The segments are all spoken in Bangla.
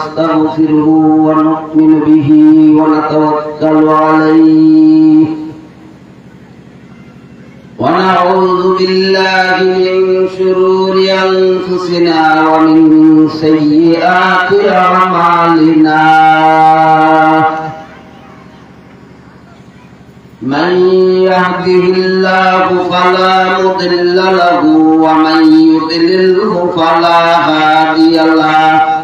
ونستغفره ونؤمن به ونتوكل عليه ونعوذ بالله من شرور أنفسنا ومن سيئات أعمالنا من يهده الله فلا مضل له ومن يضلله فلا هادي له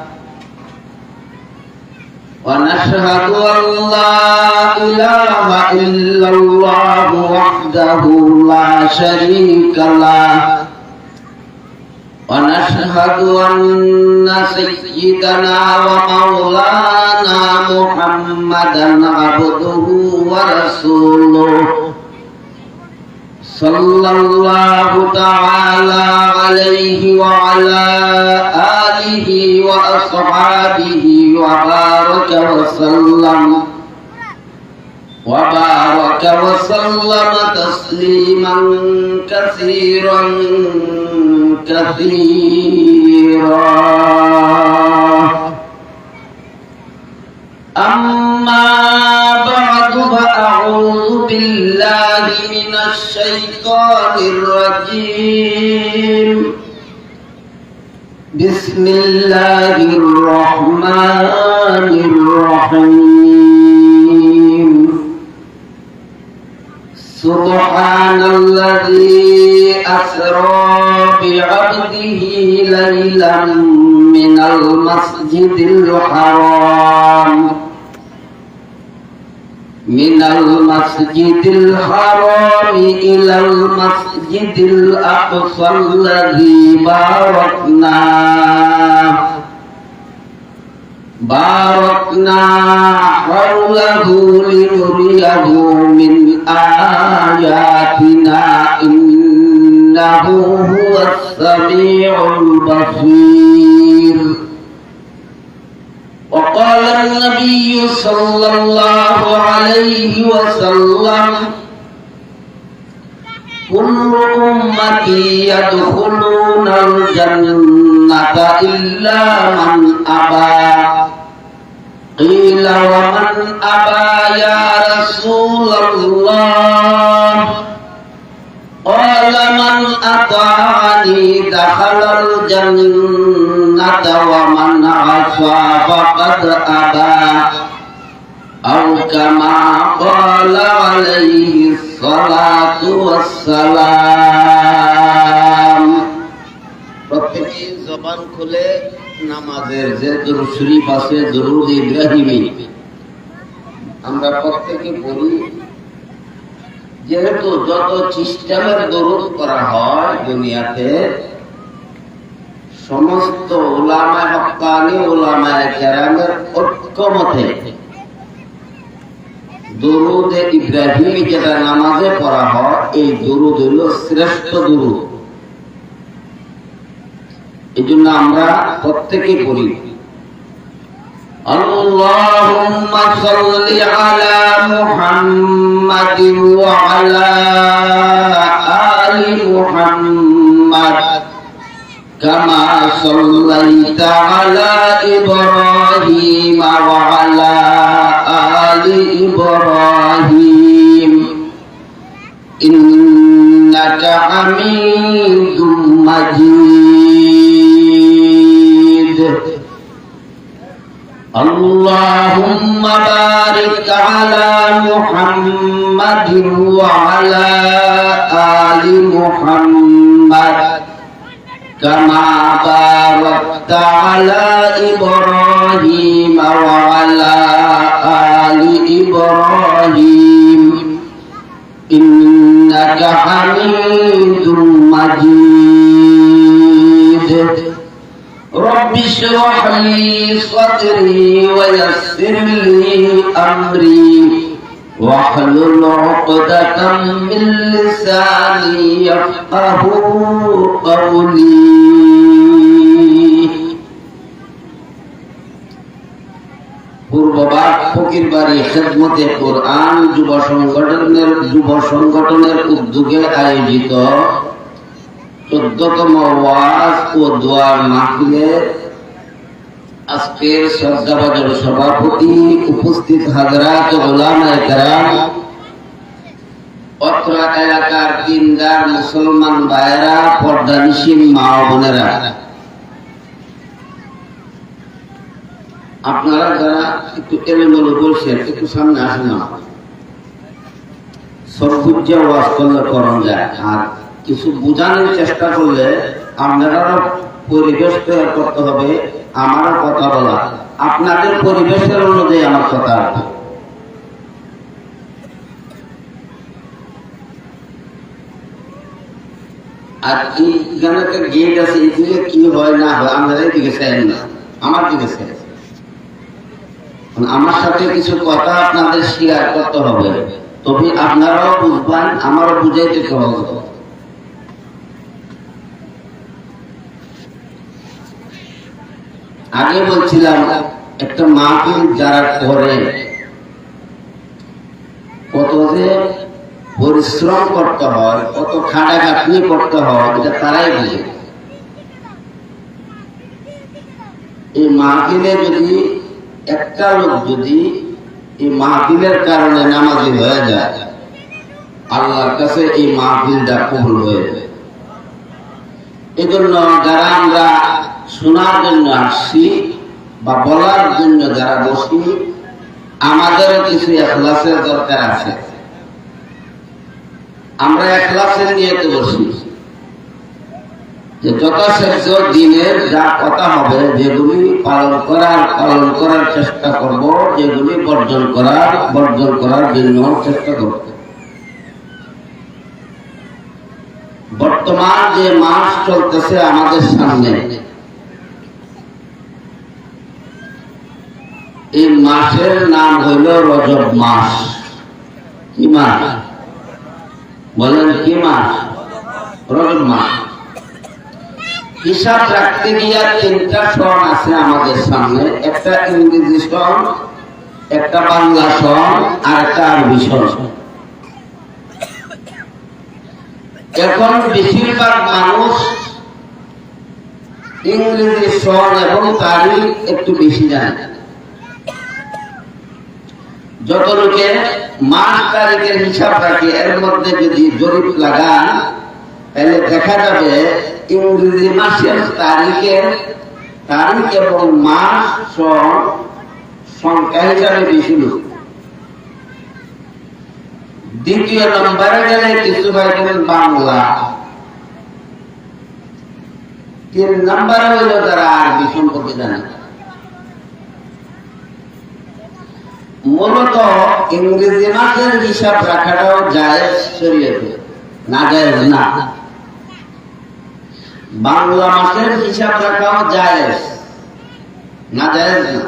ونشهد أن لا إله إلا الله وحده لا شريك له ونشهد أن سيدنا ومولانا محمدا عبده ورسوله صلى الله تعالى عليه وعلى آله وأصحابه وبارك وسلم تسليما كثيرا أما بعد فأعوذ بالله من الشيطان الرجيم بسم الله الرحمن الرحيم سبحان الذي أسرى بعبده ليلا من المسجد الحرام إلى المسجد الأقصى الذي باركنا حوله لنريه من آياتنا إنه هو السميع البصير وقال النبي صلى الله عليه وسلم كل أمتي يدخلون الجنة إلا من أبى قيل ومن أبى يا رسول الله قال من أطاعني دخل الجنة ومن عصى فقد أبى أو كما قال عليه الصلاة والسلام প্রত্যেকে জবান খুলে নামাজের যে দুরূদ শরীফ আছে দুরূদ ইব্রাহিমী আমরা প্রত্যেকে পড়ি যেহেতু যত সিস্টেমের দরুদ করা হয় দুনিয়াতে সমস্ত উলামায়ে হক্কানি উলামায়ে কেরামের ঐক্যমতে দরুদ ইব্রাহিমী যেটা নামাজে পড়া হয় এই দরুদ হলো শ্রেষ্ঠ দরুদ এজন্য আমরা প্রত্যেকে পড়ি اللهم صل على محمد وعلى آل محمد كما صليت على إبراهيم وعلى آل إبراهيم إنك حميد مجيد اللهم بارك على محمد وعلى آل محمد كما باركت على إبراهيم وعلى آل إبراهيم إنك حميد مجيد رب اشرح لي صدري ويسر لي أمري واحلل عقدة من لساني يفقه قولي পূর্ববাদ ফকিরবাড়ি খেদমতে কোরআন যুব সংগঠনের উদ্যোগে আয়োজিত 14তম ওয়াজ ও দোয়ার মাহফিলে আজকের শ্রদ্ধাভাজন সভাপতি, উপস্থিত হাজরাত উলামায়ে কেরাম, অত্র এলাকার দিনদার মুসলমান ভাইয়েরা, পর্দানিশীন মা ও বোনেরা, আপনারা যারা একটু এলোমেলো বলছেন একটু সামনে আসেন না, সব বুঝে ওয়াজ করলে করণ যায়, আর কিছু বোঝানোর চেষ্টা করলে আপনারাও পরিবেশ তৈরি করতে হবে। আমারও কথা বলা, আপনাদের পরিবেশের অনুযায়ী আমার কথা আছে। আর এখানে একটা গেট আছে, এদিকে কি হয় না হয় আপনারা এদিকে চাইন না, আমার দিকে চাই। আমার সাথে কিছু কথা আপনাদের শেয়ার করতে হবে, তবে আপনারাও বুঝবেন, আমারও বুঝাইতে হবে। আগে বলছিলাম একটা মাহফিল যারা করে কত যে পরিশ্রম করতে হয়, কত খাটাখাটনি করতে হয়, এটা তারাই বুঝে। এই মাহফিলে যদি একটা লোক যদি এই মাহফিলের কারণে নামাজি হয়ে যায়, আল্লাহর কাছে এই মাহফিলটা কবুল হয়ে যায়। এই জন্য যারা আমরা শোনার জন্য আসছি বা বলার জন্য যারা বসি, আমাদেরও কিছু ইখলাসের দরকার আছে। আমরা ইখলাসের নিয়তে বসি যে যথাসাধ্য দিনের যা কথা হবে, যেগুলি পালন করার চেষ্টা করব, যেগুলি বর্জন করার জন্য চেষ্টা করব। বর্তমান যে মাস চলতেছে আমাদের সামনে, এই মাসের নাম হইল রজব মাস। কি মাস বলেন? কি মাস? রজব মাস। হিসাব রাখতে গিয়া 3টা সন আছে আমাদের সামনে, একটা ইংরেজি সন, একটা বাংলা সন, আর একটা আরবি সন। এখন বেশিরভাগ মানুষ ইংরেজি সন এবং তারিখ একটু বেশি জানে। যত লোকে মাস তারিখের হিসাব রাখে, এর মধ্যে যদি জরিপ লাগান তাহলে দেখা যাবে ইংরেজি মাসের তারিখ এবং মাস সংখ্যা হিসাবে বেশি লোক। দ্বিতীয় নম্বরে গেলে কিছু পাইবেন বাংলা, 3 নম্বরে হইল যারা আরবি সম্পর্কে জানে। মূলত ইংরেজি মাসের হিসাব রাখাটাও জায়েজ শরীয়তে, না জায়েজ না। বাংলা মাসের হিসাব রাখাও জায়েজ, না জায়েজ না।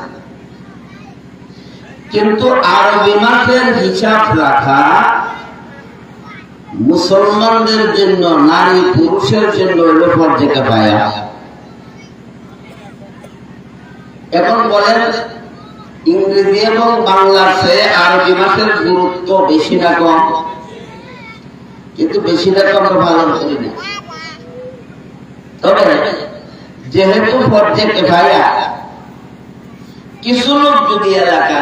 কিন্তু আরবি মাসের হিসাব রাখা মুসলমানদের জন্য, নারী পুরুষের জন্য হইল ফরজে কিফায়া। এখন বলেন ইংরেজি এবং বাংলার চেয়ে আরবি মাসের গুরুত্ব বেশি না কম? কিন্তু বেশি না কম ভালো করি না। তবে যেহেতু ফরজে কিফায়া, কিছু লোক যদি এলাকা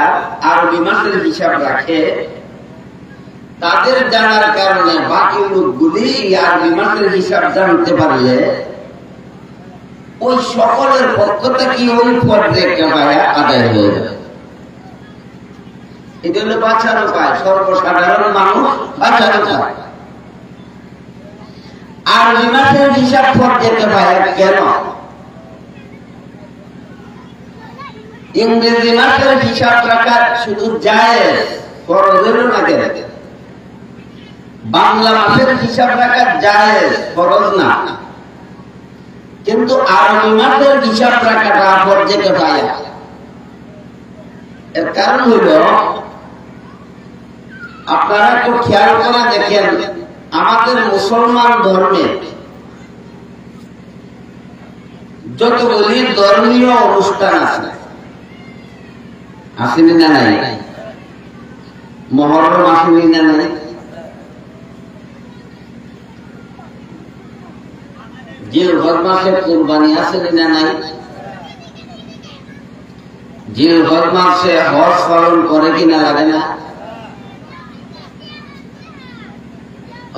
আরবি মাসের হিসাব রাখে, তাদের জানার কারণে বাকি লোকগুলি আরবি মাসের হিসাব জানতে পারলে ওই সকলের পক্ষ থেকে ওই ফরজে কিফায়া আদায় হয়ে যাবে। এটা হলো বাঁচার উপায়, সর্বসাধারণ মানুষ বাঁচার উপায়। আরবি মাসের হিসাব ফরজে কিফায়া কেন? ইংরেজি মাসের হিসাব রাখা শুধু জায়েজ, ফরজ হলো না কেন? বাংলা মাসের হিসাব রাখা জায়েজ, ফরজ না। কিন্তু আরবি মাসের হিসাব রাখাটা ফরজে কিফায়া। এর কারণ হইল, আপনারা একটু খেয়াল করে দেখেন, আমাদের মুসলমান ধর্মে যতগুলি ধর্মীয় অনুষ্ঠান আছে, আসেনি না নাই? মহরম আসেনি না নাই? জিলহজ মাসে কুরবানি আসেনি না নাই? জিলহজ মাসে হজ পালন করে কিনা লাগে না?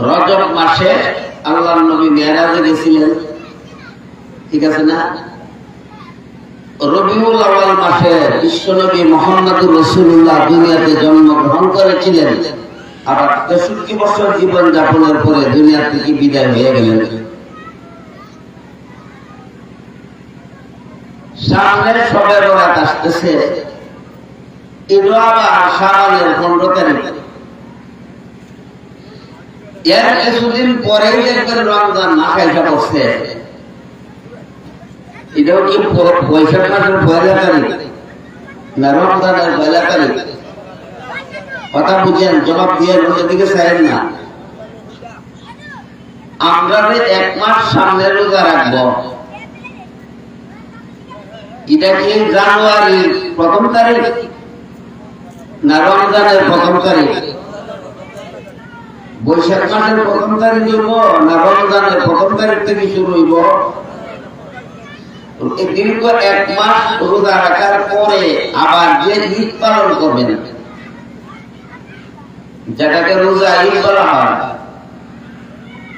রজব মাসে আল্লাহর নবী মেরাজে গেছিলেন, ঠিক আছে না? রবিউল আউয়াল মাসে বিশ্বনবী মুহাম্মদুর রাসূলুল্লাহ দুনিয়াতে জন্মগ্রহণ করেছিলেন, আবার 63 বছর জীবন যাপনের পরে দুনিয়া থেকে বিদায় হয়ে গেলেন। সামনে শবে বরাত আসতেছে, এগুলো আবার শাবানের 15 তারিখ। এর কিছুদিন পরেই দেখবেন রমজান মাস এসে পড়ছে। এটাও কি বৈশাখ মাসের 1 তারিখ না রমজানের 1 তারিখ? কথা বুঝেন, জবাব দিয়ে বলে দিকে চাইেন না। আমরা 1 মাস সামনে রোজা রাখবো, এটা কি জানুয়ারির 1 তারিখ না রমজানের 1 তারিখ? বৈশাখ মাসের 1 তারিখ হইব না রমজানের 1 তারিখ থেকে শুরু হইব? দীর্ঘ 1 মাস রোজা রাখার পরে আবার যে ঈদ পালন করবেন, যেটাকে রোজা ঈদ বলা হয়,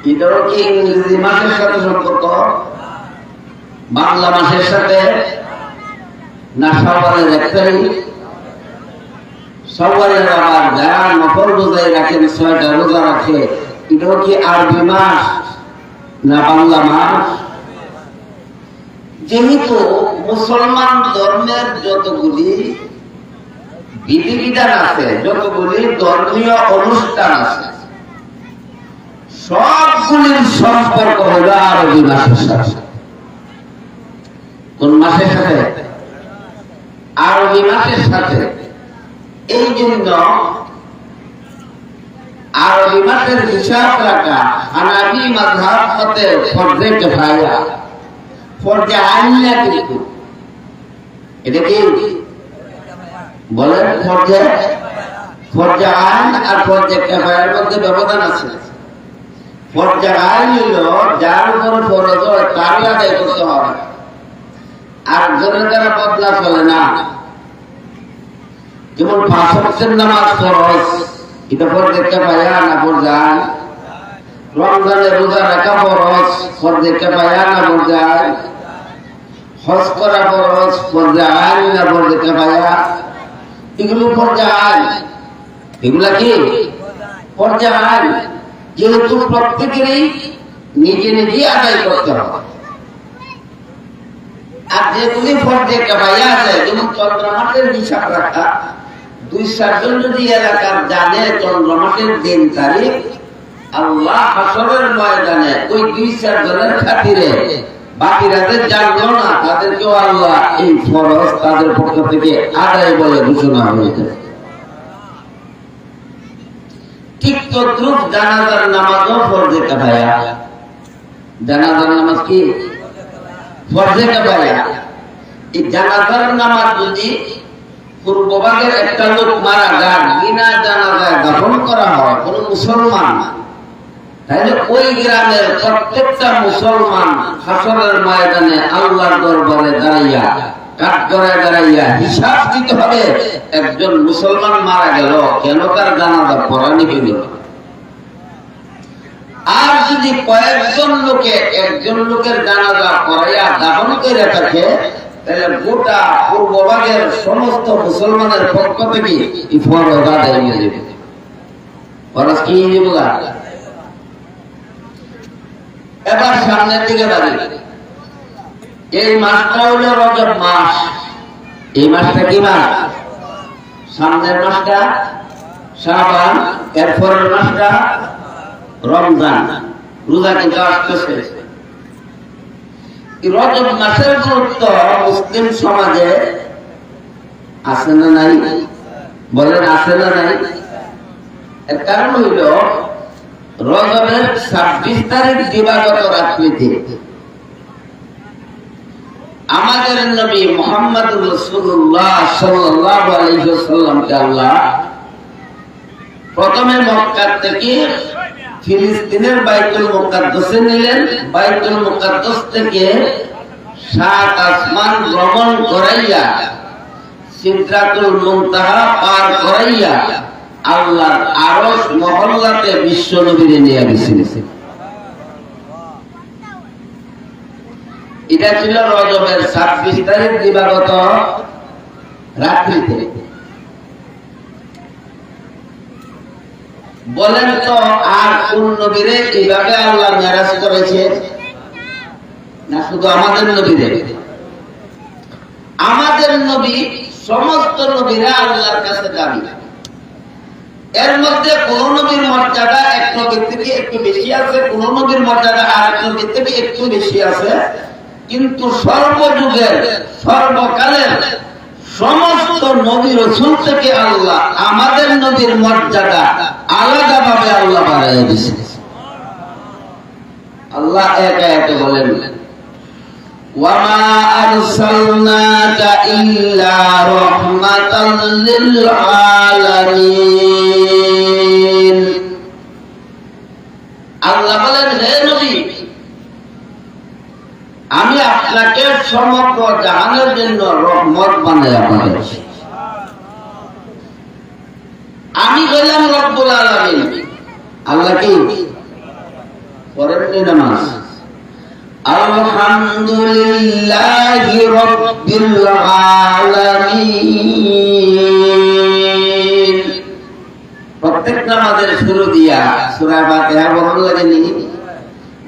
এটাও কি ইংরেজি মাসের সাথে সম্পর্ক, বাংলা মাসের সাথে না শাওয়ালের 1 তারিখ? শাওয়ালের আবার যারা নফল রোজায় রাখেন, 6টা রোজা রাখে, এটাও কি আরবি মাস না বাংলা মাস? যেহেতু মুসলমান ধর্মের যতগুলি বিধিবিধান আছে, যতগুলি ধর্মীয় অনুষ্ঠান আছে, সবগুলির সম্পর্ক হল আরবি মাসের সাথে। কোন মাসের সাথে? আরবি মাসের সাথে। এই জন্য আরবি মাসের হিসাব রাখা হানাফি মাযহাব মতে ফরজে কিফায়া, ফরজে আইন না। কিন্তু এটা কি বলেন? ফরজে আইন আর ফরজে কিফায়ার মধ্যে ব্যবধান আছে। ফরজে আইন হলো যার উপর ফরজ হয় তারই আদায় করতে হবে, আর জনের দ্বারা বদলা চলে না। যেমন 5 ওয়াক্তের নামাজ ফরজ, এটা ফরজে কিফায়া না ফরজে আইন? রমজানের রোজা রাখা ফরজ, ফরজে কিফায়া না ফরজে আইন? হজ করা ফরজ, ফরজে আইন না ফরজে কিফায়া? এগুলো ফরজে আইন। এগুলা কি ফরজে আইন? যেহেতু প্রত্যেকেরই নিজে নিজে আদায় করতে হবে। আর যেগুলি ফরজে কিফায়া আছে, যেমন চন্দ্রমাসের হিসাব রাখা, 2-4 জন যদি এলাকার জানে চন্দ্রমাসের দিন তারিখ, আল্লাহ হাসরের ময়দানে ওই 2-4 জনের খাতিরে বাকিরা যে জানলো না, তাদেরকেও আল্লাহ এই ফরজ তাদের পক্ষ থেকে আদায় বলে ঘোষণা হয়েছে। ঠিক তদ্রুপ জানাজার নামাজও ফরজে কিফায়া। জানাজার নামাজ কি ফরজে কিফায়া? এই জানাজার নামাজ যদি পূর্বভাগের একটা লোক মারা যান, বিনা জানাজায় দাফন করা হয় কোন মুসলমান, তাহলে ওই গ্রামের প্রত্যেকটা মুসলমান হাসরের ময়দানে আল্লাহর দরবারে দাঁড়াইয়া, কাঠগড়ায় দাঁড়াইয়া হিসাব দিতে হবে, একজন মুসলমান মারা গেল, কেন তার জানাজা পড়ানি হইল? আর যদি কয়েকজন লোকে একজন লোকের জানাজা পড়াইয়া দাফন করে থাকে, তাহলে গোটা পূর্বভাগের সমস্ত মুসলমানের পক্ষ থেকে এই ফরজ আদায় হয়ে যাবে। ফরজ কি বলা? এবার সামনের দিকে বাড়ি। এই মাসটা হলো রজব মাস। এই মাসটা কি মাস? সামনের মাসটা শাবান, এরপরের মাসটা রমজান। রোজা কিন্তু আসতেছে। রজব মাসের গুরুত্ব মুসলিম সমাজে আছে না নাই? বলেন আছে না নাই? এর কারণ হইল রজবের 26 তারিখ দিবাগত রাত্রিতে আমাদের নবী মুহাম্মদুর রাসূলুল্লাহ সাল্লাল্লাহু আলাইহি ওয়াসাল্লামকে আল্লাহ প্রথমে মক্কা থেকে ফিলিস্তিনের বাইতুল মুকাদ্দাসে নিলেন। বাইতুল মুকাদ্দাস থেকে 7 আসমান ভ্রমণ করাইয়া সিদরাতুল মুনতাহা পার করাইয়া আল্লাহর আরশ মহল্লাতে বিশ্ব নবীরে নিয়ে গেছেন। এটা ছিল রজবের 26 তারিখ দিবাগত রাত্রিতে। বলেন তো আর কোন নবীরে এইভাবে আল্লাহ মেরাজ করেছে? না শুধু আমাদের নবীরে? আমাদের নবী সমস্ত নবীরা আল্লাহর কাছে দাবি। এর মধ্যে কোন নবীর মর্যাদা এক নবীর থেকে একটু বেশি আছে, কোন নবীর মর্যাদা আর এক নবীর থেকে একটু বেশি আছে, কিন্তু সর্বযুগের সর্বকালের সমস্ত নবী রাসূল থেকে আল্লাহ আমাদের নবীর মর্যাদা আলাদাভাবে আল্লাহ বাড়াইয়া দিয়েছেন। আল্লাহ একা একা বলেন, ওয়ামা আরসালনাকা ইল্লা রাহমাতাল লিল আলামিন। আল্লাহ বলেন, হে নবী, আমি আপনাকে সমগ্র জাহানের জন্য রহমত বানাইয়া পাঠাইছি। আমি হইলাম রব্বুল আলামিন। আল্লাহ কি পড়েন নামাজ? আলহামদুলিল্লাহি রাব্বিল আলামিন। প্রত্যেক নামাজের শুরু দিয়া সূরা ফাতিহা বলতে লাগেনি?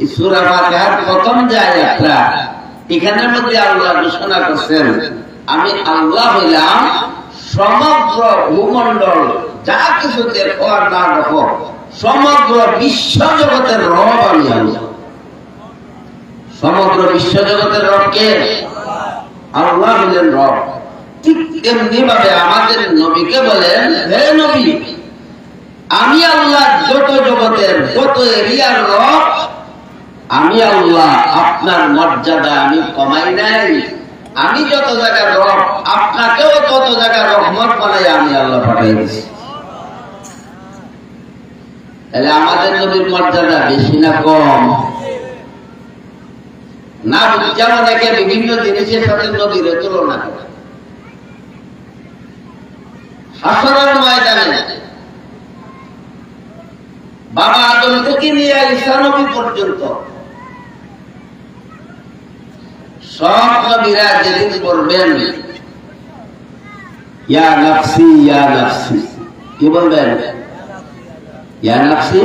এই সূরা ফাতিহার প্রথম যে আয়াতটা, এখানের মধ্যে আল্লাহ ঘোষণা করছেন, আমি আল্লাহ হইলাম সমগ্র ভূমণ্ডল যা কিছু দেখো আর না দেখো সমগ্র বিশ্ব জগতের রব আমি আল্লাহ। সমগ্র বিশ্ব জগতের রব কে? আল্লাহ হলেন রব। ঠিক তেমনি ভাবে আমাদের নবীকে বলেন, হে নবী, আমি আল্লাহ যত জগতের যত এরিয়ার রব, আমি আল্লাহ আপনার মর্যাদা আমি কমাই নাই। আমি যত জায়গার রব, আপনাকেও তত জায়গার রহমত বানাই আমি আল্লাহ পাঠাই দিচ্ছি। তাহলে আমাদের নবীর মর্যাদা বেশি না কম? না যেমন একে বিভিন্ন জিনিসের সাথে নবীর তুলনা করে। হাসরের ময়দানে বাবা আদম থেকে নিয়ে ঈসা নবী পর্যন্ত সব নবীরা যেদিন বলবেন ইয়া নাফসি ইয়া নাফসি, কি বলবেন? ইয়া নাফসি।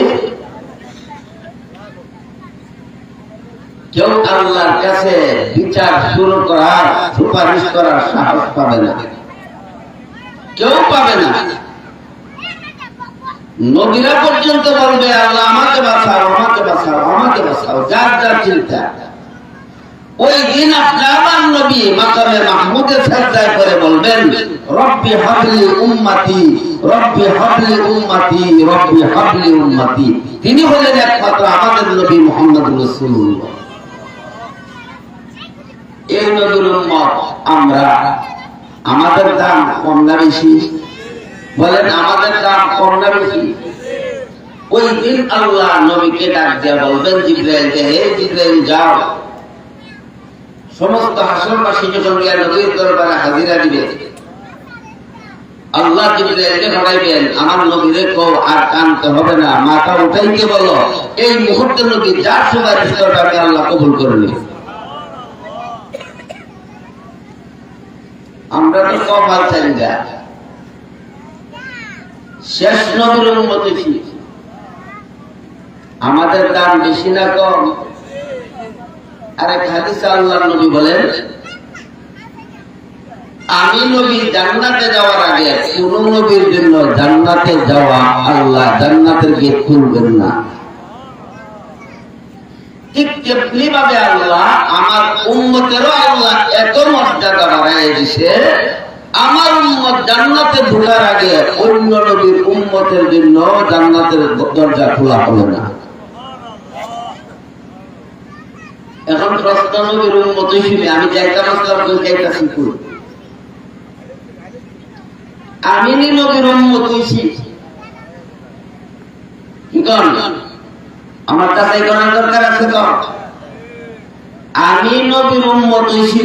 কেউ আল্লাহর কাছে বিচার শুরু করার সুপারিশ করার সাহস পাবে না, কেউ পাবে না। নবীরা পর্যন্ত বলবে আল্লাহ আমাকে বাঁচাও, আমাকে বাঁচাও, আমাকে বাঁচাও, যার যার চিন্তা। ওই দিন আপনি আমার নবী মাকামে মাহমুদের সাজদায় করে বলবেন, রব্বি হাবলি উম্মতি, রব্বি হাবলি উম্মতি, রব্বি হাবলি উম্মতি। তিনি হলেন একমাত্র আমাদের নবী মুহাম্মদ রাসূলুল্লাহ। এই নবীর উম্মত আমরা। আমাদের দাম কম না বেশি? বলেন আমাদের দাম কম না বেশি? ওই দিন আল্লাহ নবীকে ডাক দিয়ে বলবেন জিবরাইলকে, হে জিবরাইল যাও। সমস্ত হাসরবাসী যখন গিয়ে নবীর দরবারে হাজিরা দিবে, আল্লাহ জিবরাইলকে ধরাইবেন, আমার নবীরে কও আর কানতে হবে না, মাথা উঠাইতে বলো। এই মুহূর্তে নবী যার সুপারিশ করবে আমি আল্লাহ কবুল করে নিই। আমরা তো কপাল চাই না, শেষ নবীর উম্মত হইছি। আমাদের দাম বেশি না কম? আরেক হাদিসে আল্লাহর নবী বলেন, আমি নবী জান্নাতে যাওয়ার আগে কোন নবীর জন্য জান্নাতে যাওয়া আল্লাহ জান্নাতের গেট খুলবেন না। ঠিক তেমনি ভাবে আল্লাহ আমার উম্মতেরও আল্লাহ এত মর্যাদা বাড়ায় দিছে, আমার উম্মত জান্নাতে ঢোকার আগে অন্য নবীর উম্মতের জন্য জান্নাতের দরজা খোলা হবে না। এখন প্রশ্ন, নবীর উম্মত হিসেবে আমি যাইতাম যাইতাছি, আমি নবীর উম্মত হইছি, আমার তাই করার দরকার আছে তো? আমি নবীর উম্মত হইছি,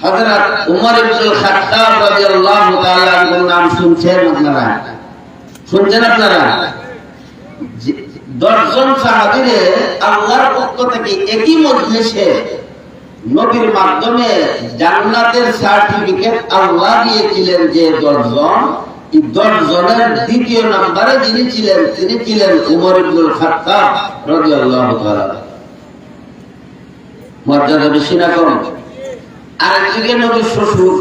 হযরত উমর ইবনুল খাত্তাব রাদিয়াল্লাহু তাআলা আনহুর নাম শুনছেন আপনারা? শুনছেন আপনারা? 10 জন সাহাবীরে আল্লাহর পক্ষ থেকে একই মজলিসে নবীর মাধ্যমে জান্নাতের সার্টিফিকেট আল্লাহ দিয়েছিলেন। যে 10 জন, এই 10 জনের দ্বিতীয় নম্বরে যিনি ছিলেন তিনি ছিলেন উমর ইবনুল খাত্তাব রাদিয়াল্লাহু তাআলা। মর্যাদা বেশি না কম? আর একদিকে নবীর শ্বশুর,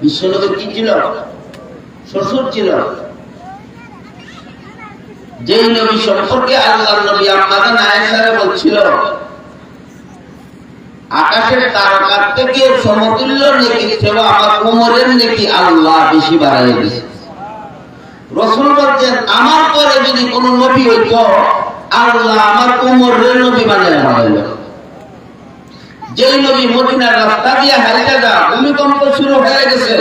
বিশ্বনবীর কি ছিল? শ্বশুর ছিল। যেই নবী সম্পর্কে আল্লাহর নবী আম্মাজান আয়েশারে বলছিল আকাশের তারকার থেকে সমতুল্য নেকির চেয়ে আমার উমরের নেকি আল্লাহ বেশি বাড়াইয়া দিয়েছে। রাসূল বলছেন আমার পরে যদি কোন নবী হইতো আল্লাহ আমার উমরের নবী বানাইয়া বানাইল। যেই নবী মদিনার রাস্তা দিয়ে হাইটা যা, ভূমিকম্প শুরু হয়ে গেছে।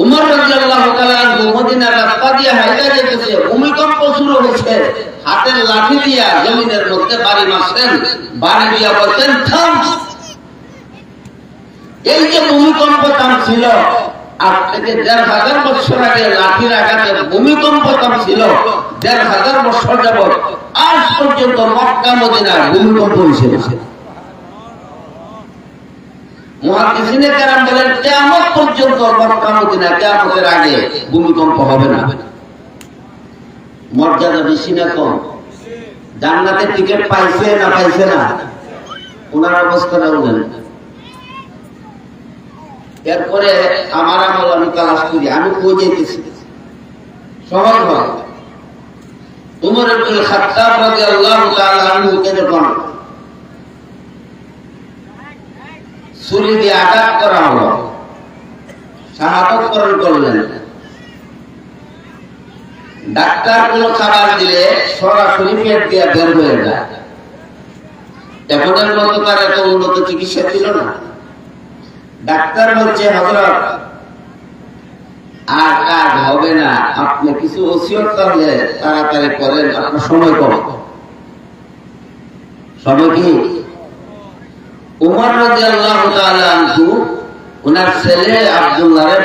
উমর রাদিয়াল্লাহু তাআলা আনহু মদিনার রাস্তা দিয়ে হাইটা যেতেছে, ভূমিকম্প শুরু হয়েছে। হাতের লাঠি দিয়া জমিনের মধ্যে বাড়ি মারছেন, বাড়ি দিয়া বলছেন থাম। এই যে ভূমিকম্প থামছিল, আজ থেকে ১,৫০০ বছর আগে লাঠির আঘাতে ভূমিকম্প থামছিল, ১,৫০০ বছর যাবত আজ পর্যন্ত মক্কা মদিনায় ভূমিকম্প হয়েছে। মুহাদ্দিসিনে কেরাম বলেন কিয়ামত পর্যন্ত মক্কা মদিনা কিয়ামতের আগে ভূমিকম্প হবে না। মর্যাদা বেশি না কম? জান্নাতের টিকিট পাইছে না পাইছে না? ওনার অবস্থাটা বলেন। এরপরে আমার আমল আমি তালাশ করি, আমি কই যেতেছি সহজ হয়। উমর ইবনুল খাত্তাব রাদিয়াল্লাহু তাআলা আনহুকে যখন ছুরি দিয়ে আঘাত করা হলো, শাহাদাত বরণ করলেন। ডাক্তার কোনো খাবার দিলে সরাসরি পেট দিয়ে বের হয়ে যায়। এখনের মতো তার এত উন্নত চিকিৎসা ছিল না। ডাক্তার বলছে হযরত আর কাজ হবে না, আপনি কিছু ওসিয়ত করলে তাড়াতাড়ি করেন, আপনার সময় কম। সময় কি? উমর রাদিয়াল্লাহু তাআলা আনহু ওনার ছেলে আব্দুল্লাহরে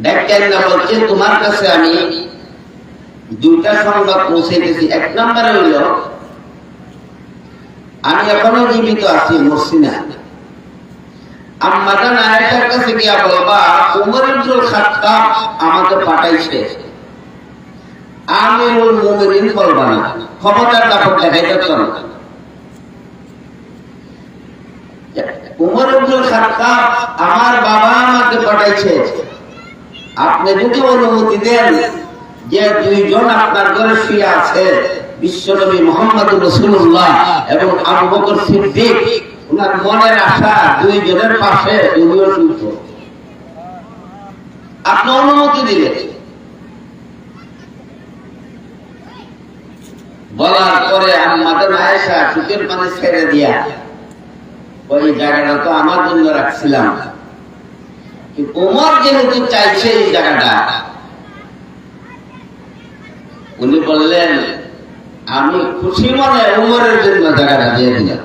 ডেকেন না বলছে তোমার কাছে আমি 2টা সংবাদ পৌঁছাইতেছি। 1 নম্বরে হইল আমি এখনো জীবিত আছি, মরছি না। আম্মাজান আয়েশার কাছে গিয়া বলবা উমর ইবনুল খাত্তাব আমাকে পাঠাইছে, আমিরুল মুমিনিন বলবা না, ক্ষমতার দাপট দেখাইতে চলো। উমর ইবনুল খাত্তাব আমার বাবা আমাকে পাঠাইছে, আপনি যদি অনুমতি দেন যে 2 জন আপনার ঘরে শুয়ে আছে, বিশ্বনবী মুহাম্মদুর রাসূলুল্লাহ এবং আবু বকর সিদ্দিক, ওনার মনের আশা 2 জনের পাশে উনিও শুনতো, আপনি অনুমতি দিলেন। বলার পরে আম্মাজান আয়েশা চোখের পানি ছেড়ে দিয়া ওই জায়গাটা তো আমার জন্য রাখছিলাম, ওমর যেহেতু চাইছে এই জায়গাটা, উনি বললেন আমি খুশি মনে উমরের জন্য জায়গাটা দিয়ে দিলাম।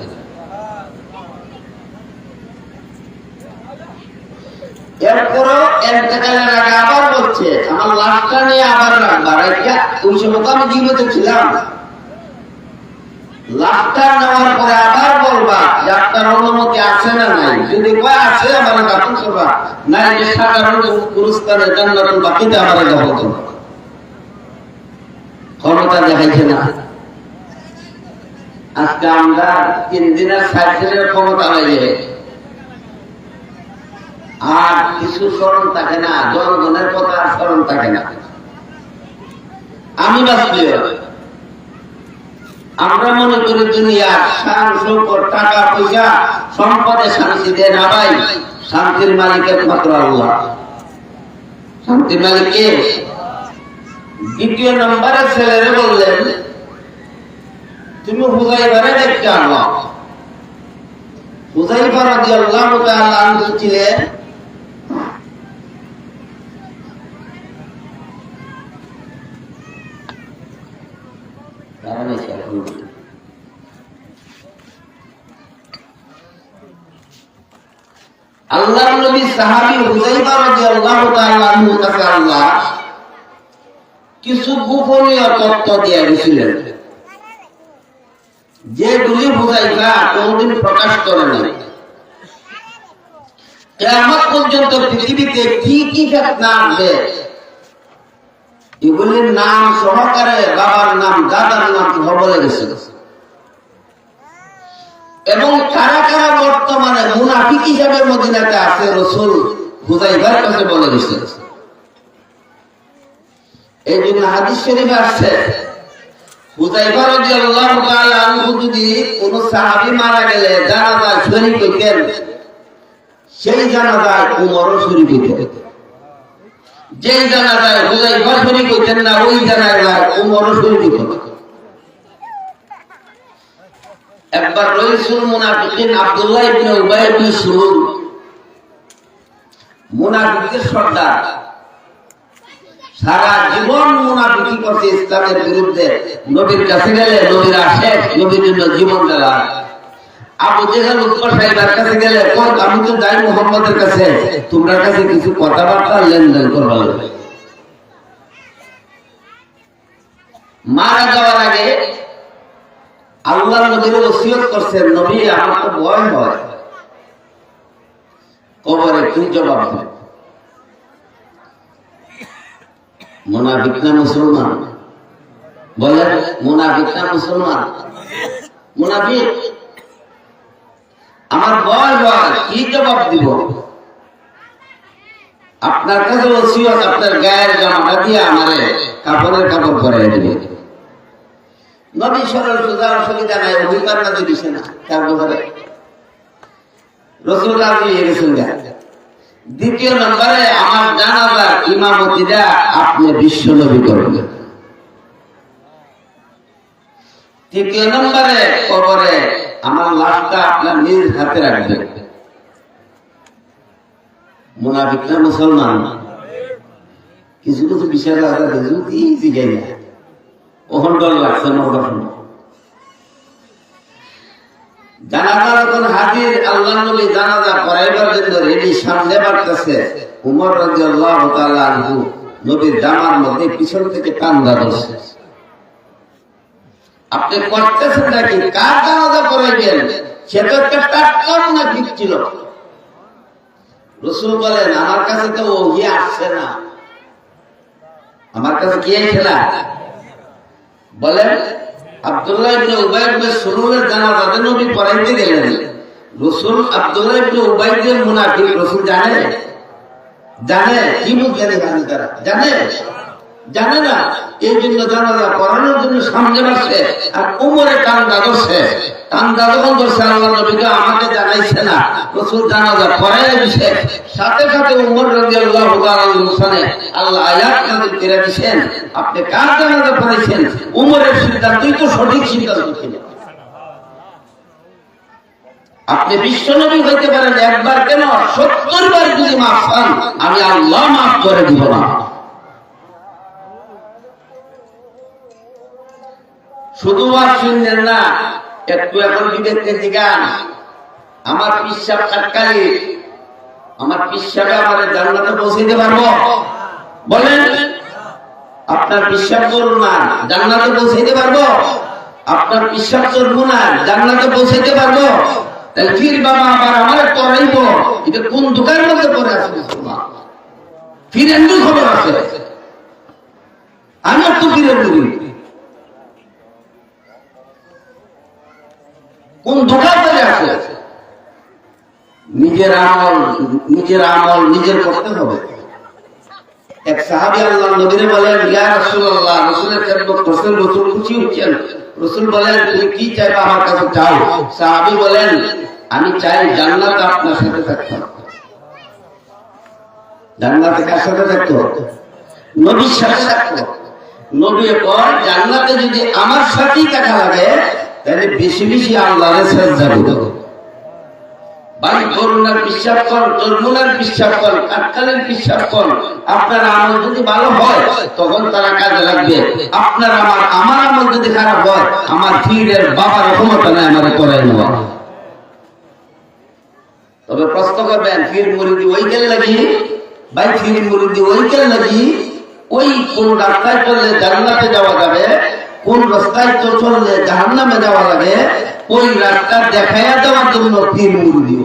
এরপরও ইন্তেকালের আগে আবার বলছে আমার লাশটা নিয়ে আবার রাখবা, ওই সময় তো আমি জীবিত ছিলাম। লাশটা নেওয়ার পরে আবার বলবা যে আপনার অনুমতি আছে না নাই, যদি কয় আছে আমার দাফন করবা, নাই যে সাধারণ পুরস্কারে জান্নাতুল বাকিতে আমার দাফন করবা। ক্ষমতা দেখাইছে না। আজকে আমরা 3 দিনের 60 দিনের ক্ষমতা লাগে, আর কিছু স্মরণ থাকে না, জনগণের কথা স্মরণ থাকে না। আমি বাঁচলে আমরা মনে করি দুনিয়ার শান শৌকত, টাকা পয়সা, সম্পদে শান্তি দেয় না ভাই, শান্তির মালিকের মাত্র আল্লাহ। শান্তির মালিক কে? 2 নম্বরে ছেলেরে বললেন তুমি হুযায়ফারে দেখতে আনো। হুযায়ফা রাদিয়াল্লাহু তাআলা আনহু ছিলেন আল্লাহর নবী সাহাবী হুযায়ফা রাদিয়াল্লাহু তাআলা আনহুর কাছে আল্লাহ কিছু গোপনীয় তথ্য দিয়ে গেছিলেন, যেগুলি হুযায়ফা কোনদিন প্রকাশ করে নাই। কিয়ামত পর্যন্ত পৃথিবীতে কি কি ফিতনা আসবে এগুলির নাম সহকারে বাবার নাম দাদার নাম বলে গেছে, এবং কারা কারা বর্তমানে মুনাফিক হিসাবে মদিনাতে আছে রাসূল হুযায়ফার কাছে বলে গেছে। এই জন্য হাদিস শরীফে আসছে হুযায়ফা রাদিয়াল্লাহু তাআলা আনহু যদি কোন সাহাবী মারা গেলে জানাজায় শরীক হইতেন, সেই জানাজায় উমরও শরীক হইতেন। যেই জানাজায় হুযায়ফা শরীক হইতেন না, ওই জানাজায় উমরও শরীক হইতেন। একবার রাইসুল মুনাফিকিন আব্দুল্লাহ ইবনে উবাই ইবনে সুলুল, মুনাফিকদের সর্দার, সারা জীবন মুনাফিকি করছে ইসলামের বিরুদ্ধে। নবীর কাছে গেলে নবীর আশেক, নবীর জন্য জীবন দেওয়া। আবু জেহেল উৎপা সাহেবের কাছে গেলে আমি তো যাই মুহাম্মদের কাছে, তোমরা কাছে কিছু কথাবার্তা লেনদেন করবা। মারা যাওয়ার আগে আল্লাহর নবীর ওসিয়ত করছেন, নবী আমার তো ভয় হয়, কবরে কি জবাব দেব? মুনাফিক না মুসলমান? বলেন মুনাফিক না মুসলমান? মুনাফিক। আমার ভয় হয়, কি জবাব দিব? আপনার কাছে ওসিয়ত, আপনার গায়ের জামাটা দিয়ে আমারে কাপড়ের কাপড় পরাই দিবে। নবী সরল সুজা অসুবিধা নাই, অধিকার না দিছে না, তার ব্যাপারে রাসূল রাজি হয়ে গেছেন। দ্বিতীয় নম্বরে আমার জানাজার ইমামতিটা আপনি বিশ্ব নবী করবেন। তৃতীয় নম্বরে কবরে আমার লাশটা আপনার নিজ হাতে রাখবেন। মুনাফিক না মুসলমান? কিছু কিছু বিষয় জিগাই না, ওখান ডর লাগছে না। জানাজা যখন হাজির, আল্লাহ নবী জানাজা পড়াইবার জন্য রেডি, সামনে বাড়তেছে। উমর রাদিয়াল্লাহু তাআলা আনহু নবীর জামার মধ্যে পিছন থেকে কান্দা ধরছে। আপনি করতেছেন নাকি? কার জানাজা পড়াইবেন? সে তো একটা টাটকা মুনাফিক ছিল। রাসূল বলেন, আমার কাছে তো ওহী আসছে না। আমার কাছে কি আইছে না? বলেন আব্দুল্লাহ ইবনে উবাই ইবনে সুলুলের জানাজাতে নবী পড়াইতে গেলেন। রাসূল আব্দুল্লাহ ইবনে উবাইদের মুনাফিক রাসূল জানে? জানে? কি বুঝেন জানে? তারা জানে? জানে না। এই জন্য জানাজা পড়ানোর জন্য সামনে বসে, আর উমরে কান্দা ধরছে। কান্দা যখন ধরছে, আল্লাহ নবীকে আমাকে জানাইছে না, রাসূল জানাজা পড়াইয়া দিছে। সাথে সাথে উমর রাদিয়াল্লাহু তাআলা আনহু আল্লাহ আয়াত নাযিল করে দিয়েছেন, আপনি কার জানাজা পড়াইছেন? উমরের সিদ্ধান্তই তো সঠিক সিদ্ধান্ত ছিল। আপনি বিশ্বনবী হইতে পারেন একবার কেন, 70 বার যদি মাফ চান, আমি আল্লাহ মাফ করে দিব না। শুধু আর শুনলেন না, একটু এখন বিবেককে জিগান। আমার পিসাব কাটকালি, আমার পিসাবে আমার জান্নাতে পৌঁছাইতে পারবো? বলেন। আপনার পিসাব করুন না, জান্নাতে পৌঁছাইতে পারবো? আপনার পিসাব করবো না, জান্নাতে পৌঁছাইতে পারবো? তাহলে ফির বাবা আবার আমার করাইব, এটা কোন দোকানের মধ্যে পড়ে আছে? ফির এমনি খবর আছে, আমি একটু ফিরের নবী। কোন দোকান পড়ে আছে? নিজের আমল নিজের করতে হবে। এক সাহাবী আল্লাহর নবীকে বলেন, ইয়া রাসূলুল্লাহ, রাসূলের খেদমত করছেন, রাসূল খুশি হচ্ছেন। রাসূল বলেন, তুমি কি চাইবা আমার কাছে চাও। সাহাবী বলেন, আমি চাই জান্নাতে আপনার সাথে থাকতে। জান্নাতে কার সাথে থাকতো? নবীর সাথে থাকতো। নবী কয়, জান্নাতে যদি আমার সাথেই থাকা লাগে, তাহলে বেশি বেশি আল্লাহরে সেজদা করব। ভাই করুণার বিশ্বাস কর, তরমুনার বিশ্বাস কর, কাটকালের বিশ্বাস কর। আপনার আমল যদি ভালো হয় তখন তারা কাজে লাগবে। আপনার আমার আমল যদি খারাপ হয়, আমার পীরের বাবার ক্ষমতা নাই আমারে করাই নেওয়া। তবে প্রশ্ন করবেন ফির মুরিদি ওই কেন লাগি ভাই, ফির মুরিদি ওই কেন লাগি? ওই কোন রাস্তায় চললে জান্নাতে যাওয়া যাবে, কোন রাস্তায় চললে জাহান্নামে যাওয়া লাগে, ওই রাস্তা দেখাইয়া দেওয়ার জন্য ফির মুরিদি।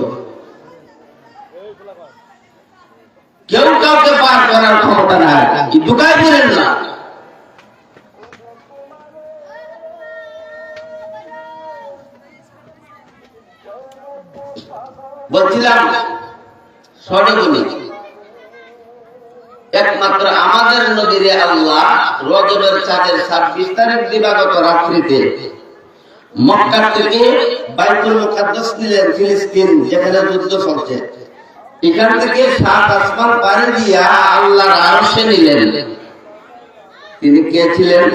কেউ কাউকে পার করার ক্ষমতা নাই, ঢুকাই দিলেন না। বলছিলাম সর্বগুণী একমাত্র আমাদের নবীরে আল্লাহ রজবের চাঁদের 26 তারিখ দিবাগত রাত্রিতে মক্কা থেকে বাইতুল মুকাদ্দাস নিলেন, ফিলিস্তিন যেখানে যুদ্ধ চলছে। এখান থেকে 7 আসমান পাড়ি দিয়া আল্লাহর আরশে নিলেন। তিনি কে ছিলেন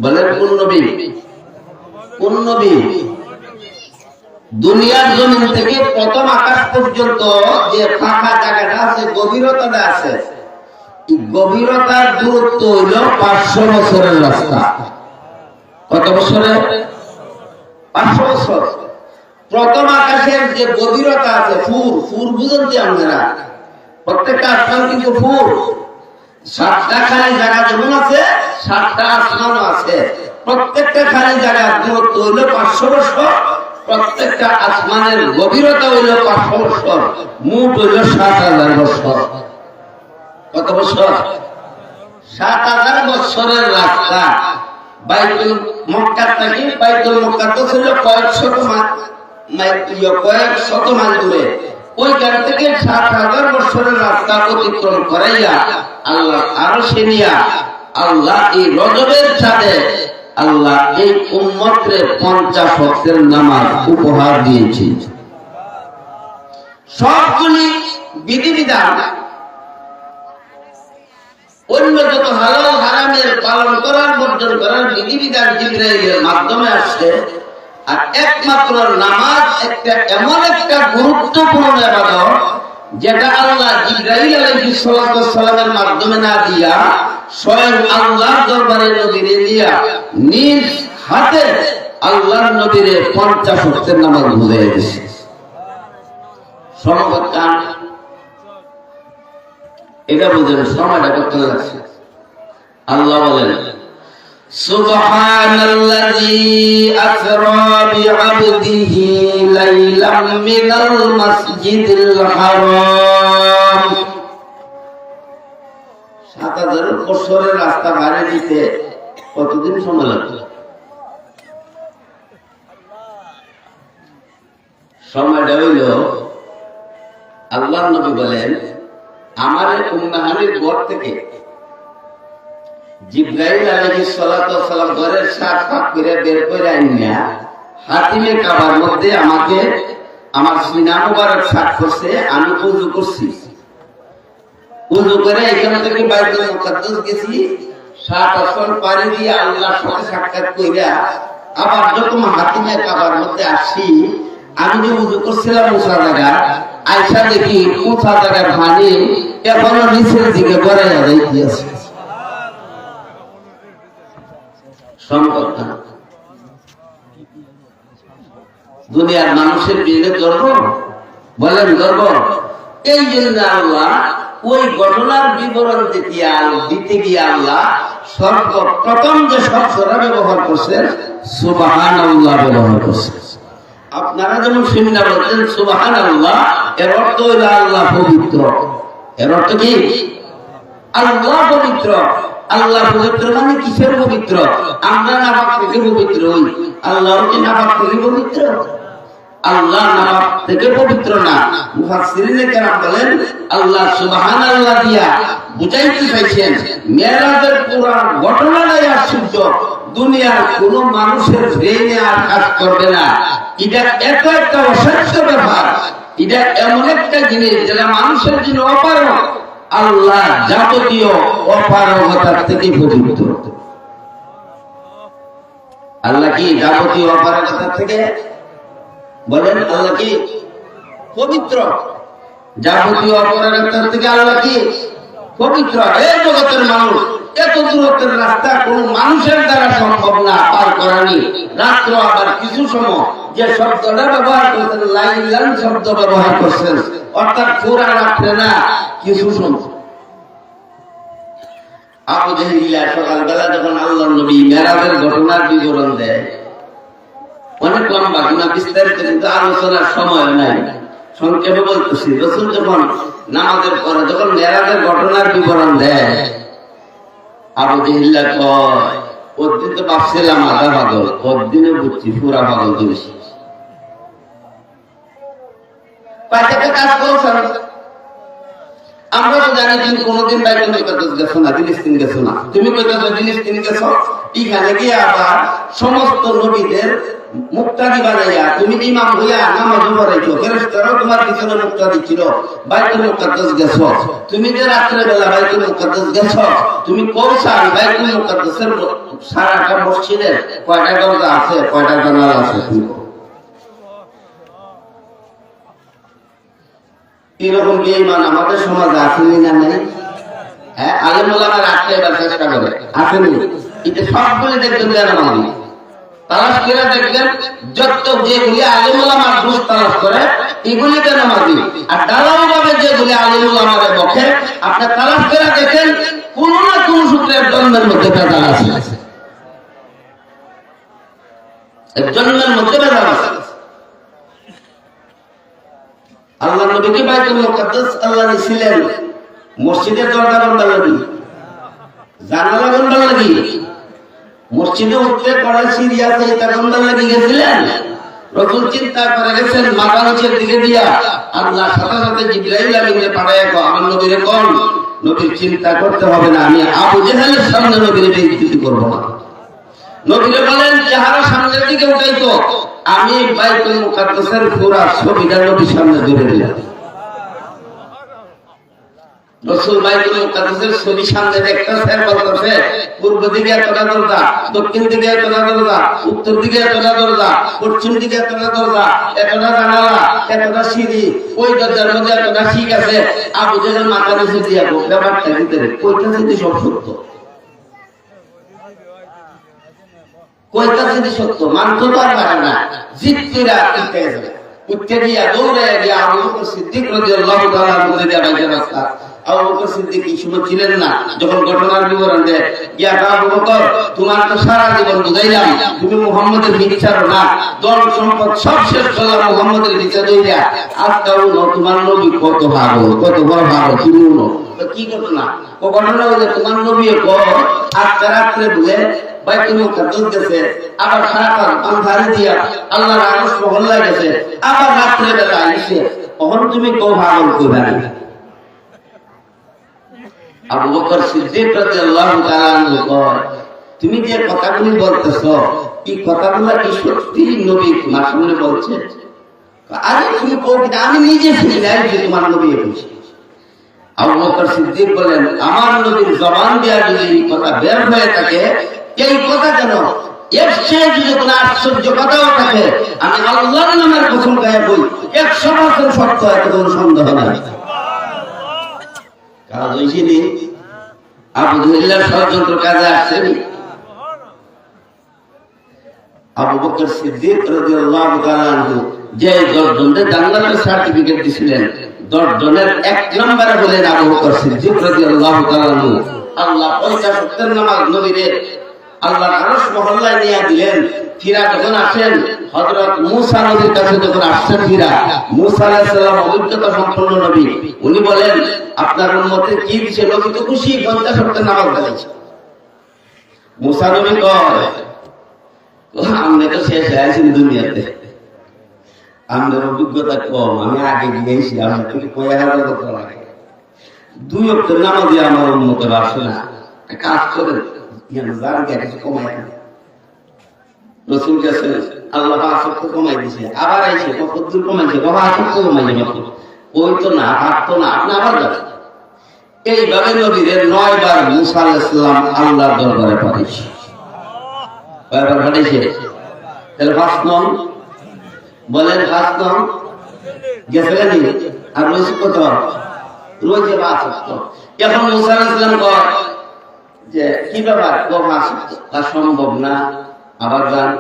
বলেন? কোন নবী? কোন নবী? দুনিয়ার জমিন থেকে প্রথম আকাশ পর্যন্ত যে ফাঁকা জায়গাটা আছে, গভীরতাটা আছে, এই গভীরতার দূরত্ব হইল 500 বছরের রাস্তা। কত বছরে? 500 বছর। প্রথম আকাশের যে গভীরতা আছে, ফুর বুঝেন কি আপনারা? প্রত্যেকটা আসমান কিন্তু ফুর। 7টা খালি জায়গা যেমন আছে, 7টা আসমানও আছে। প্রত্যেকটা খালি জায়গার দূরত্ব হইল 500 বছর। প্রত্যেকটা আসমানের গভীরতা হইল 500 বছর। মোট হইল 7000 বছর। কত বছর? 7000 বছরের রাস্তা। বাইতুল মক্কা থেকে বাইতুল মুকাদ্দাস ছিল কয়েকশত মাইল দূরে। ওইখান থেকে 7000 বছরের রাস্তা অতিক্রম করাইয়া আল্লাহ আরশে নিয়া আল্লাহ এই রজবের চাঁদে আল্লাহ এই উম্মতকে 50 ওয়াক্তের নামাজ উপহার দিয়েছে। সবগুলি বিধিবিধান অন্য যত হালাল হারামের পালন করার বর্জন করার বিধিবিধান জিবরাইলের মাধ্যমে আসছে। আর একমাত্র নামাজ একটা এমন একটা গুরুত্বপূর্ণ ইবাদত যেটা আল্লাহ জিবরাইল আলাইহিস সালামের মাধ্যমে না দিয়া স্বয়ং আল্লাহর দরবারে নবীরে দিয়া নিজ হাতে আল্লাহর নবীরে 50 ওয়াক্তের নামাজ বুঝাইয়া দিয়েছে। সমবৎকান এটা বুঝেন, সময়টা কত লাগছে। আল্লাহ বলেন সুবহানাল্লাযী আসরা বিআবদিহি লাইলাম মিনাল মাসজিদিল হারাম। 7000 বছরের রাস্তা ভাড়া দিতে কতদিন সময় লাগবে? সময়টা হইল আল্লাহর নবী বলেন আমার উম্মাহানির ঘর থেকে জিবরাইল আলাইহিস সালাম ঘরের সাত পাক করে বের করে আনিয়া হাতিমে কাবার মধ্যে আমাকে আমার সিনা মুবারক সাত করছে। আমি ওযু করছি, ওযু করে এখান থেকে বাইতুল মুকাদ্দাস গেছি। 7 আসমান পাড়ি দিয়ে আল্লাহর সাথে সাক্ষাৎ কইরা আবার যখন হাতিমে কাবার মধ্যে আসি, আমি যে ওযু করছিলাম উঁচা জায়গা, আয়সা দেখি উঁচা জায়গার পানি এখনো নিচের দিকে গড়াইয়া যাইতেছে। দুনিয়ার মানুষের বিয়ে গর্ব বলেন, গর্ব। এই জন্য আল্লাহ ওই ঘটনার বিবরণ দিতে গিয়ে আল্লাহ সর্বপ্রথম যে শব্দটা ব্যবহার করছেন সুবহানাল্লাহ ব্যবহার করছেন। আপনারা যেমন শুনে বলছেন সুবহানাল্লাহ, এর অর্থ হইল আল্লাহ পবিত্র। এর অর্থ কি? আল্লাহ পবিত্র। আল্লাহ পবিত্র মানে কিসের পবিত্র? আমরা নাপাক থেকে পবিত্র হই, আল্লাহ কি নাপাক থেকে পবিত্র? আল্লাহ নাপাক থেকে পবিত্র না। মুফাসসিরিনে কেরাম বলেন আল্লাহ সুবহানাল্লাহ দিয়া বুঝাইতে চাইছেন মেরাজের পুরো ঘটনাটাই আশ্চর্য। দুনিয়ার কোন মানুষের ব্রেনে আর কাজ করবে না। এটা এত একটা অসাধ্য ব্যাপার, এটা এমন একটা জিনিস যেটা মানুষের জন্য অপারগ। আল্লাহ যাবতীয় অপারগতার থেকে পবিত্র। আল্লাহ কি যাবতীয় অপারগতার থেকে? বলেন আল্লাহ কি পবিত্র? যাবতীয় অপারগতার থেকে আল্লাহ কি পবিত্র। এই জগতের মানুষ এত দূরত্বের রাস্তা কোন মানুষের দ্বারা সম্ভব না পার করানি। রাত্র আবার কিছু সময় যে শব্দটা ব্যবহার করছেন লাইলান শব্দ ব্যবহার করছেন, অর্থাৎ পুরা রাত্রে না, কিছু সময়। আবু জাহেল সকালবেলা যখন আল্লাহর নবী মেরাজের ঘটনার বিবরণ দেয়, অনেক লম্বা কিনা বিস্তারিত, কিন্তু আলোচনার সময় নাই, সংক্ষেপে বলতেছি। রাসূল যখন নামাজের পরে যখন মেরাজের ঘটনার বিবরণ দেয়, আবু জাহেল কয়, ওর দিন তো ভাবছিলাম আধা পাগল, ওর দিনে বুঝছি পুরা পাগল দিয়েছি। পাঁচটা কাজ করছেন। আমরা তো জানি তুমি কোনোদিন বাইরে গেছো না, ফিলিস্তিন গেছো না। তুমি কইতেছো ফিলিস্তিন গেছো, এখানে গিয়ে আবার সমস্ত নবীদের মুক্তাদি বানাইয়া তুমি ইমাম হইয়া নামাজ পড়াইছো, ফেরেশতারাও তোমার পিছনে মুক্তাদি ছিল। বাইতুল মুকাদ্দাস গেছো, তুমি যে রাত্রে বেলা বাইতুল মুকাদ্দাস গেছো, তুমি কৌসার বাইতুল মুকাদ্দাসের সারাটা মসজিদের কয়টা দরজা আছে, কয়টা জানালা আছে, তুমি এরকম বেঈমান আমাদের সমাজে আসেনি না নাই? হ্যাঁ, আলেম ওলামার আটকাইবার চেষ্টা করে, আসেনি? এটা সবগুলি দেখবেন জানামাজি তালাশ করে দেখবেন, যত যেগুলি আলেম ওলামার দোষ তালাশ করে এগুলি জানামাজি, আর দালালি ভাবে যেগুলি আলেম ওলামারে বকে আপনি তালাশ করে দেখেন, কোন না কোন সূত্রের জন্মের মধ্যে ভেজাল আছে, জন্মের মধ্যে ভেজাল আছে। আল্লাহ নবীকে বাইতুল মুকাদ্দাস আল্লাহ দিয়েছিলেন মসজিদের দরজা বন্ধ লাগি, জানালা বন্ধ লাগি, মসজিদে উঠতে পড়া সিরিয়াতে এটা বন্ধ লাগি গেছিলেন। রাসূল চিন্তা করে গেছেন মাথা নিচের দিকে দিয়া, আল্লাহ সাথে সাথে জিবরাইল আমিনকে পাঠায় আমার নবীরে কোন নবীর চিন্তা করতে হবে না, আমি আবু জাহেলের সামনে নবীর বেইজ্জতি করব না। নবীরে বলেন চেহারা সামনের দিকে উঠাইতো, আমি বাইতুল মুকাদ্দাসের পুরা ছবিটা নবীর সামনে ধরে দিলাম। রাসূল বাইতুল মুকাদ্দাসের ছবি সামনে দেখতেছে, বলতেছে পূর্ব দিকে এতটা দরজা, দক্ষিণ দিকে এতটা দরজা, উত্তর দিকে এতটা দরজা, পশ্চিম দিকে এতটা দরজা, এতটা জানালা, এতটা সিঁড়ি, ওই দরজার মধ্যে এতটা শিক আছে। আবু জাহেল মাথা নিচে দিয়া ব্যাপারটা ভিতরে কইটা যদি সব সত্য, কয়টা যদি সত্য মানতে পারবে না, জিতরা উঠতে গিয়া দৌড়ে গিয়া আবু বকর সিদ্দিক রাদিয়াল্লাহু তাআলা বলে দেয়া বাইরে রাস্তা। আবু বকর সিদ্দিক এই সময় ছিলেন না, যখন ঘটনার বিবরণ দেয়, ইয়া আবু বকর তোমার তো সারা জীবন বুঝাইলাম তুমি মুহাম্মদের বিচার না, দল সম্পদ সব শেষ করলাম মুহাম্মদের বিচার হইয়া, আজকাল তোমার নবী কত ভালো, কত বড় ভালো, তুমি কি ঘটনা? ও ঘটনা হইলে তোমার নবী আজকে রাত্রে বলে বাইতুল মুকাদ্দাস গেছে, আবার সারাটা আন্ধারে দিয়া আল্লাহর আরশ মহল্লা গেছে, আবার রাত্রে বেলা আইছে, তখন তুমি কো ভাগল কইবা না। আবু বকর সিদ্দিক রাদিয়াল্লাহু তাআলা আনহু কয়, তুমি যে কথাগুলি বলতেছো এই কথাগুলো কি সত্যি নবী তোমার সামনে বলছে? আরে তুমি কও কি, আমি নিজে শুনি নাই যে তোমার নবী বলছে। আবু বকর সিদ্দিক বলেন, আমার নবীর জবান দিয়া যদি এই কথা বের হয়ে থাকে, এই কথা কেন এর চেয়ে যদি কোনো আশ্চর্য কথাও থাকে, আমি আল্লাহর নামের কসম গায়ে বই 100% সত্য, এত কোনো সন্দেহ নাই। কাজ হয়েছিলি আবু জাহেলের ষড়যন্ত্র কাজে আসছেনি। আবু বকর সিদ্দিক রাদিয়াল্লাহু তাআলা আনহু যে 10 জনের জান্নাতের সার্টিফিকেট দিয়েছিলেন, 10 জনের 1 নম্বরে বলেন আবু বকর সিদ্দিক রাদিয়াল্লাহু তাআলা আনহু। আল্লাহ 50 ওয়াক্তের নামাজ নবীরে আল্লাহর আরশ মহল্লায় নিয়ে দিলেন। ফিরা যখন আসেন, হযরত মূসা নবীর কাছে যখন আসছেন ফিরা, মূসা আলাইহিস সালাম অভিজ্ঞতা সম্পন্ন নবী, উনি বলেন আপনার উম্মতে কি দিছে? নবী তো খুশি, 50 ওয়াক্তের নামাজ পড়েছে। মূসা নবী কয়, আমি তো শেষ আছি দুনিয়াতে, আমার অভিজ্ঞতা কম, আমি আগে গিয়েছি, আমি তুমি কয় হাজার বছর আগে 2 ওয়াক্তের নামাজ দিয়ে আমার উম্মতের আসে না। কাজ করেন রসুল গেছে, আল্লাহ 5 ওয়াক্ত কমাই দিছে, আবার আইছে কতদূর কমাইছে, 5 ওয়াক্ত কমাইছে, ওই তো না, হাত তো না, আপনি আবার যাবেন। এইভাবে নবীদের 9 বার মূসা আলাইহিস সালাম আল্লাহর দরবারে পাঠিয়েছে। কয়বার পাঠিয়েছে? তাহলে 5 নং বলেন, 5 নং গেছে নাকি? আর রয়েছে কত? রয়েছে 5 ওয়াক্ত। এখন মূসা আলাইহিস সালাম কয় যে কি ব্যাপার তা সম্ভব না। আবার যান,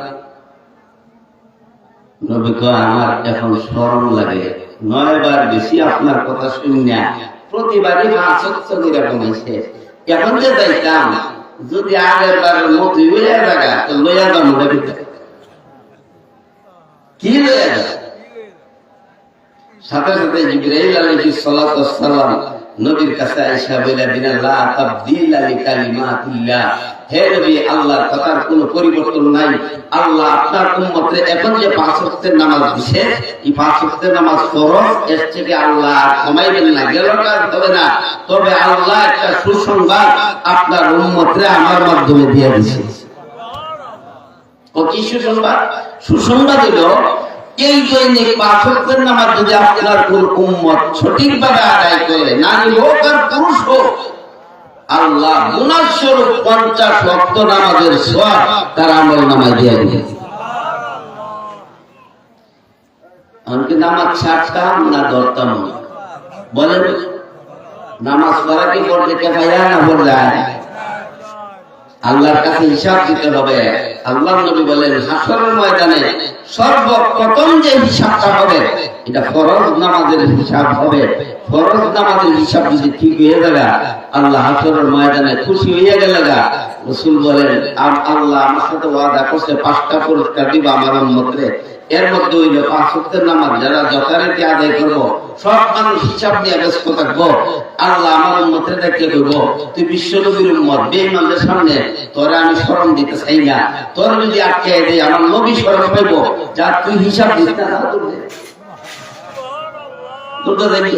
নবী কয় আমার এখন শরম লাগে, 9 বার বেশি আপনার কথা শুনিয়া প্রতিবারই বানাইছে। এখন যে যাইতাম যদি আগের বারের মতো লইয়া জায়গা তো লইয়া দাম কি লইয়া যা। সাথে সাথে জিবরাইল আলাইহিস সালাতু ওয়াস সালাম নবীর কাছে আয়েশা বলে দিলেন লা তাবদীলা লিকালিমাতিল্লাহ, হে নবী আল্লাহর কথার কোনো পরিবর্তন নাই। আল্লাহ আপনার উম্মতের এখন যে 5 ওয়াক্তের নামাজ দিয়েছে, এই 5 ওয়াক্তের নামাজ ফরজ, এর থেকে আল্লাহ কমাইবেন না, গেল কাজ হবে না। তবে আল্লাহ একটা সুসংবাদ আপনার উম্মতরে আমার মাধ্যমে দিয়ে দিয়েছে। ও কি সুসংবাদ? সুসংবাদ হলো এই দৈনিক 5 ওয়াক্তের নামাজ যদি আপনার কোন উম্মত সঠিকভাবে আদায় করে, নারী হোক আর পুরুষ হোক, আল্লাহ গুনাহ স্বরূপ 50 ওয়াক্ত নামাজের সওয়াব তার আমলনামায় দিয়ে দিবেন। আমাকে নামাজ ছাড়তাম না ধরতাম না, বলেন নামাজ পড়া কি পড়তে কেফায়া না পড়লে আল্লাহর কাছে হিসাব দিতে হবে। আল্লাহর নবী বলেন হাসরের ময়দানে সর্বপ্রথম যে হিসাবটা হবে এটা ফরজ নামাজের হিসাব হবে। ফরজ নামাজের হিসাব যদি ঠিক হয়ে গেলে আল্লাহ হাসরের ময়দানে খুশি হয়ে গেলে রাসূল বলেন আল্লাহ আমার সাথে ওয়াদা করছে 5টা পুরস্কার দিব আমার উম্মতরে। এর মধ্যে হইল 5 ওয়াক্তের নামাজ যারা যথারীতি আদায় করব, সব মানুষ হিসাব নিয়ে ব্যস্ত থাকবো। আল্লাহ আমার উম্মতরে দেখতে কইব তুই বিশ্ব নবীর উম্মত, বেঈমানদের সামনে তোরে আমি শরম দিতে চাই না, তোর যদি আটকে দেই আমার নবী শরম পাইব, যা তুই হিসাব দিতে না তোর দেখি।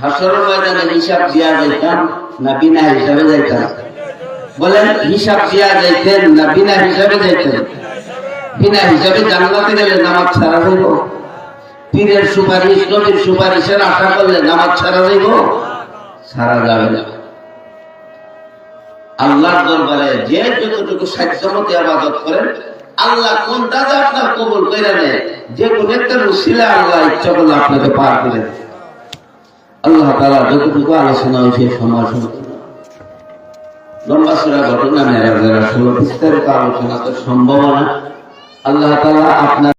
হাসরের ময়দানে হিসাব দিয়া যাইতাম না বিনা হিসাবে যাইতাম? বলেন হিসাব দিয়া যাইতেন না বিনা হিসাবে যাইতেন? বিনা হিসাবে জান্নাতে গেলে নামাজ ছাড়া যাইব? পীরের সুপারিশ নবীর সুপারিশের আশা করলে নামাজ ছাড়া যাইব? ছাড়া যাবে না। আল্লাহর দরবারে যে যতটুকু সাধ্যমতে ইবাদত করেন, আল্লাহ কোনটা যে আপনার কবুল করে নেয়, যে কোন একটা উসিলা আল্লাহ ইচ্ছা করলে আপনাকে পার করে দেয়। আল্লাহ তাআলা যতটুকু আলোচনা হয়েছে সময় লম্বা চূড়া ঘটনা মেরাজের আসলে বিস্তারিত আলোচনা তো সম্ভব না। আল্লাহ তাআলা আপনার